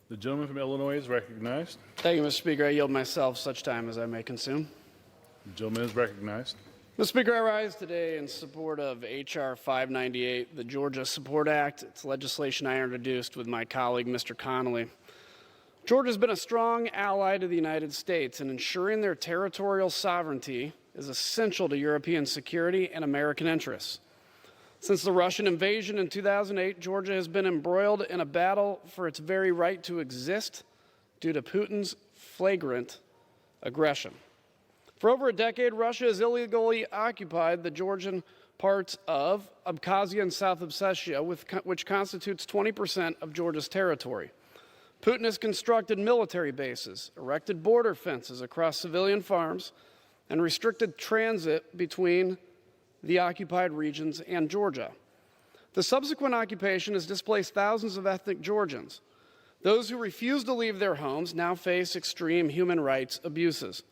The gentleman from Illinois is recognized. Thank you, Mr. Speaker. I yield myself such time as I may consume. The gentleman is recognized. Mr. Speaker, I rise today in support of H.R. 598, the Georgia Support Act. It's legislation I introduced with my colleague, Mr. Connolly. Georgia has been a strong ally to the United States, and ensuring their territorial sovereignty is essential to European security and American interests. Since the Russian invasion in 2008, Georgia has been embroiled in a battle for its very right to exist due to Putin's flagrant aggression. For over a decade, Russia has illegally occupied the Georgian parts of Abkhazia and South Ossetia, which constitutes 20% of Georgia's territory. Putin has constructed military bases, erected border fences across civilian farms, and restricted transit between the occupied regions and Georgia. The subsequent occupation has displaced thousands of ethnic Georgians. Those who refuse to leave their homes now face extreme human rights abuses.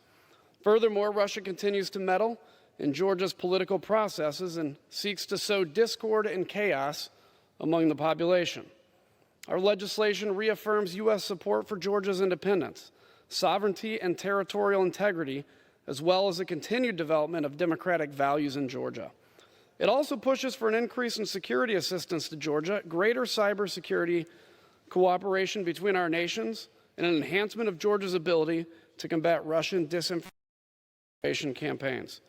Furthermore, Russia continues to meddle in Georgia's political processes and seeks to sow discord and chaos among the population. Our legislation reaffirms U.S. support for Georgia's independence, sovereignty, and territorial integrity, as well as the continued development of democratic values in Georgia. It also pushes for an increase in security assistance to Georgia, greater cybersecurity cooperation between our nations, and an enhancement of Georgia's ability to combat Russian disinformation campaigns.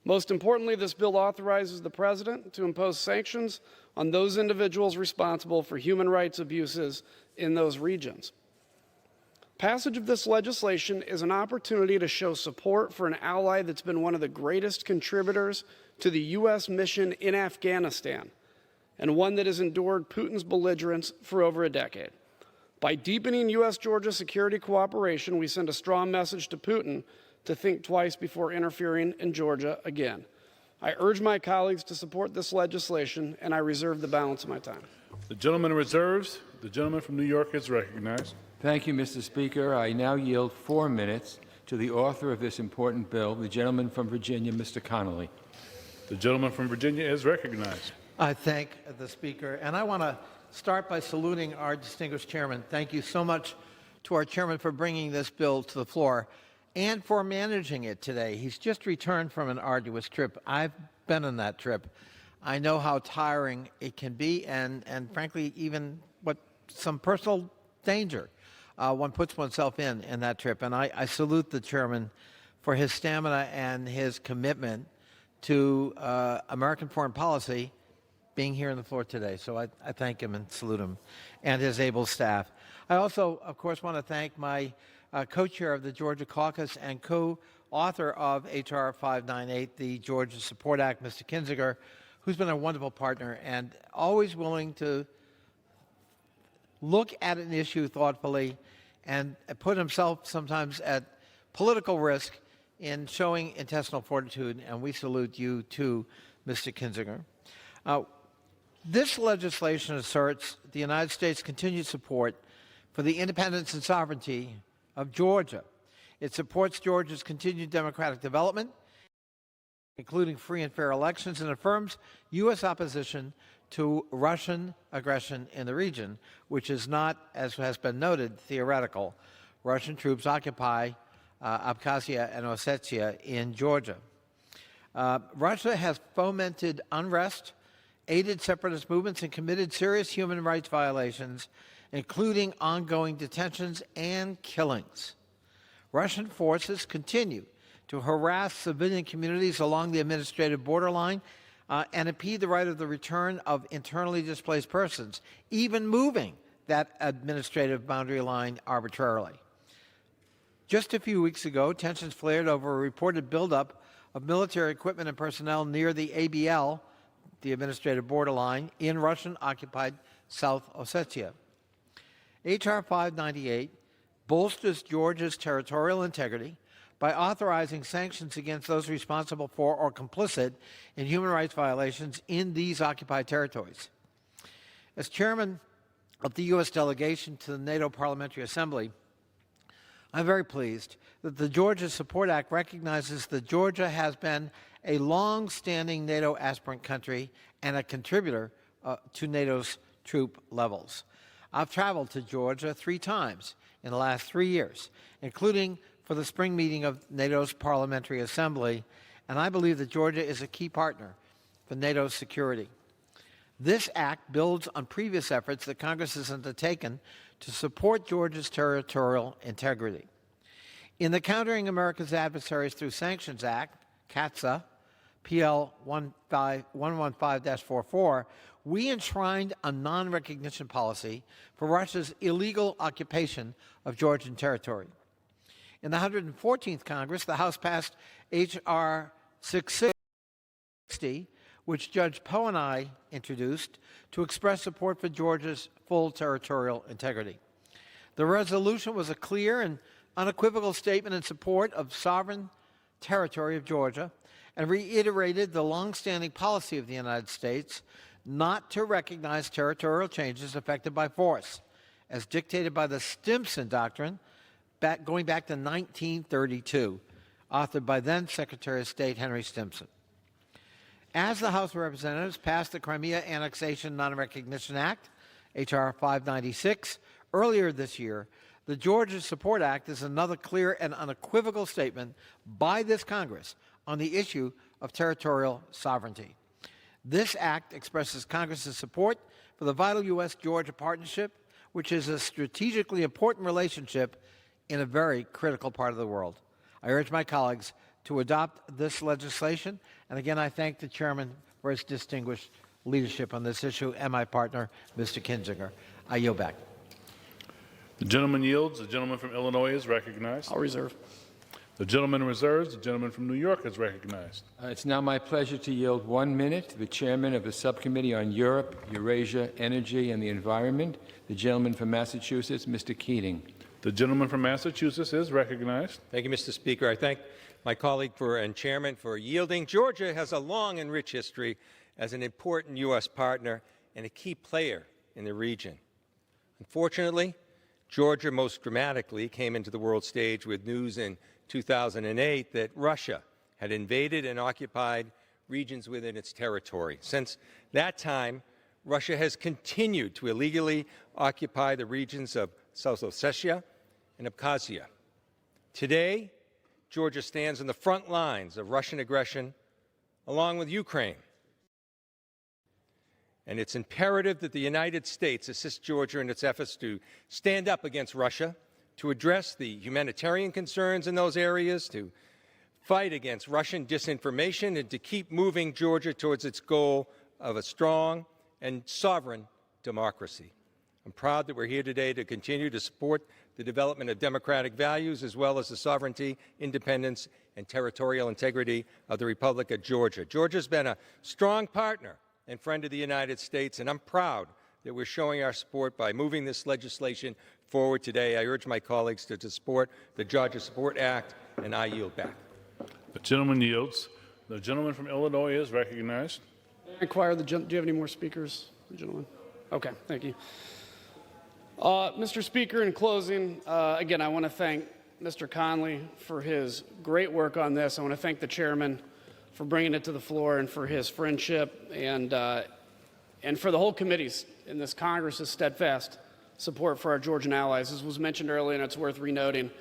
Most importantly, this bill authorizes the President to impose sanctions on those individuals responsible for human rights abuses in those regions. Passage of this legislation is an opportunity to show support for an ally that's been one of the greatest contributors to the U.S. mission in Afghanistan, and one that has endured Putin's belligerence for over a decade. By deepening U.S.-Georgia security cooperation, we send a strong message to Putin to think twice before interfering in Georgia again. I urge my colleagues to support this legislation, and I reserve the balance of my time. The gentleman reserves. The gentleman from New York is recognized. Thank you, Mr. Speaker. I now yield 4 minutes to the author of this important bill, the gentleman from Virginia, Mr. Connolly. The gentleman from Virginia is recognized. I thank the Speaker, and I want to start by saluting our distinguished chairman. Thank you so much to our chairman for bringing this bill to the floor and for managing it today. He's just returned from an arduous trip. I've been on that trip. I know how tiring it can be, and frankly, even what some personal danger one puts oneself in that trip. And I salute the chairman for his stamina and his commitment to American foreign policy being here on the floor today. So I thank him and salute him and his able staff. I also, of course, want to thank my co-chair of the Georgia Caucus and co-author of H.R. 598, the Georgia Support Act, Mr. Kinzinger, who's been a wonderful partner and always willing to look at an issue thoughtfully and put himself sometimes at political risk in showing intestinal fortitude, and we salute you too, Mr. Kinzinger. This legislation asserts the United States' continued support for the independence and sovereignty of Georgia. It supports Georgia's continued democratic development, including free and fair elections, and affirms U.S. opposition to Russian aggression in the region, which is not, as has been noted, theoretical. Russian troops occupy Abkhazia and Ossetia in Georgia. Russia has fomented unrest, aided separatist movements, and committed serious human rights violations, including ongoing detentions and killings. Russian forces continue to harass civilian communities along the administrative borderline and impede the right of the return of internally displaced persons, even moving that administrative boundary line arbitrarily. Just a few weeks ago, tensions flared over a reported buildup of military equipment and personnel near the ABL, the administrative borderline, in Russian-occupied South Ossetia. H.R. 598 bolsters Georgia's territorial integrity by authorizing sanctions against those responsible for or complicit in human rights violations in these occupied territories. As chairman of the U.S. delegation to the NATO Parliamentary Assembly, I'm very pleased that the Georgia Support Act recognizes that Georgia has been a long-standing NATO aspirant country and a contributor to NATO's troop levels. I've traveled to Georgia 3 times in the last 3 years, including for the spring meeting of NATO's Parliamentary Assembly, and I believe that Georgia is a key partner for NATO's security. This act builds on previous efforts that Congress has undertaken to support Georgia's territorial integrity. In the Countering America's Adversaries Through Sanctions Act, CATSA, PL 115-44, we enshrined a non-recognition policy for Russia's illegal occupation of Georgian territory. In the 114th Congress, the House passed H.R. 660, which Judge Poe and I introduced to express support for Georgia's full territorial integrity. The resolution was a clear and unequivocal statement in support of sovereign territory of Georgia and reiterated the longstanding policy of the United States not to recognize territorial changes effected by force, as dictated by the Stimson Doctrine going back to 1932, authored by then Secretary of State Henry Stimson. As the House of Representatives passed the Crimea Annexation Non-Recognition Act, H.R. 596, earlier this year, the Georgia Support Act is another clear and unequivocal statement by this Congress on the issue of territorial sovereignty. This act expresses Congress's support for the vital U.S.-Georgia partnership, which is a strategically important relationship in a very critical part of the world. I urge my colleagues to adopt this legislation, and again, I thank the chairman for his distinguished leadership on this issue and my partner, Mr. Kinzinger. I yield back. The gentleman yields. The gentleman from Illinois is recognized. I'll reserve. The gentleman reserves. The gentleman from New York is recognized. It's now my pleasure to yield 1 minute to the chairman of the Subcommittee on Europe, Eurasia, Energy, and the Environment, the gentleman from Massachusetts, Mr. Keating. The gentleman from Massachusetts is recognized. Thank you, Mr. Speaker. I thank my colleague and chairman for yielding. Georgia has a long and rich history as an important U.S. partner and a key player in the region. Unfortunately, Georgia most dramatically came into the world stage with news in 2008 that Russia had invaded and occupied regions within its territory. Since that time, Russia has continued to illegally occupy the regions of South Ossetia and Abkhazia. Today, Georgia stands on the front lines of Russian aggression, along with Ukraine. And it's imperative that the United States assist Georgia in its efforts to stand up against Russia, to address the humanitarian concerns in those areas, to fight against Russian disinformation, and to keep moving Georgia towards its goal of a strong and sovereign democracy. I'm proud that we're here today to continue to support the development of democratic values as well as the sovereignty, independence, and territorial integrity of the Republic of Georgia. Georgia's been a strong partner and friend of the United States, and I'm proud that we're showing our support by moving this legislation forward today. I urge my colleagues to support the Georgia Support Act, and I yield back. The gentleman yields. The gentleman from Illinois is recognized. Do you have any more speakers, gentlemen? Okay, thank you. Mr. Speaker, in closing, again, I want to thank Mr. Connolly for his great work on this. I want to thank the chairman for bringing it to the floor and for his friendship and for the whole committees in this Congress's steadfast support for our Georgian allies. As was mentioned earlier, and it's worth renoting,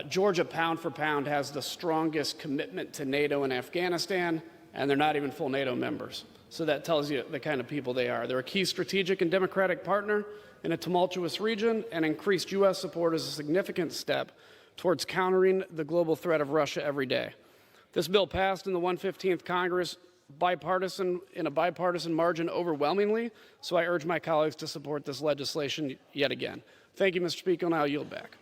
Georgia, pound for pound, has the strongest commitment to NATO in Afghanistan, and they're not even full NATO members. So that tells you the kind of people they are. They're a key strategic and democratic partner in a tumultuous region, and increased U.S. support is a significant step towards countering the global threat of Russia every day. This bill passed in the 115th Congress in a bipartisan margin overwhelmingly, so I urge my colleagues to support this legislation yet again. Thank you, Mr. Speaker, and I'll yield back.